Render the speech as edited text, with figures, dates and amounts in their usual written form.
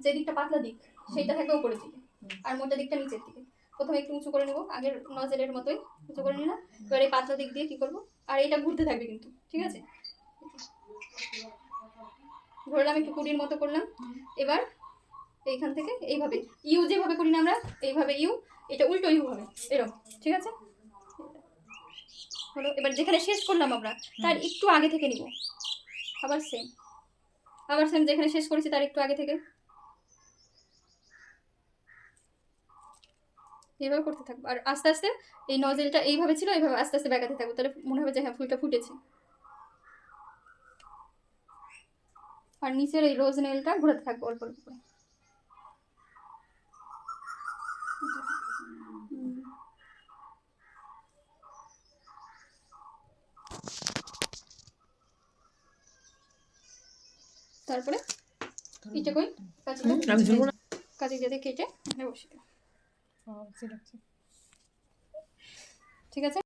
যে দিকটা পাতলা দিক সেইটা থাকবে উপরের দিকে, আর মোটা দিকটা নিচের দিকে। প্রথমে একটু উঁচু করে নেবো, আগের নজেলের মতোই উঁচু করে নিলাম। এবার এই পাতলা দিক দিয়ে কি করবো, আর এটা ঘুরতে থাকবে কিন্তু, ঠিক আছে? ধরলাম একটু কুড়ির মতো করলাম। এবার এইখান থেকে এইভাবে ইউ যেভাবে করি না আমরা, এইভাবে ইউ, এটা উল্টো ইউ হবে এরকম, ঠিক আছে? হলো। এবার যেখানে শেষ করলাম আমরা তার একটু আগে থেকে নিব, আবার সেম যেখানে শেষ করেছি তার একটু আগে থেকে এইভাবে করতে থাকবো। আর আস্তে আস্তে এই নজেলটা এইভাবে ছিল, এইভাবে আস্তে আস্তে ব্যাগাতে থাকবো, তাহলে মনে হবে যে হ্যাঁ ফুলটা ফুটেছে। আর নিচের এই রোজ নেলটা ঘোরাতে থাকবো অল্প অল্প করে। তারপরে এটা কই কাঁচি দিয়ে কেটে এখানে বসিয়ে দেব, ঠিক আছে?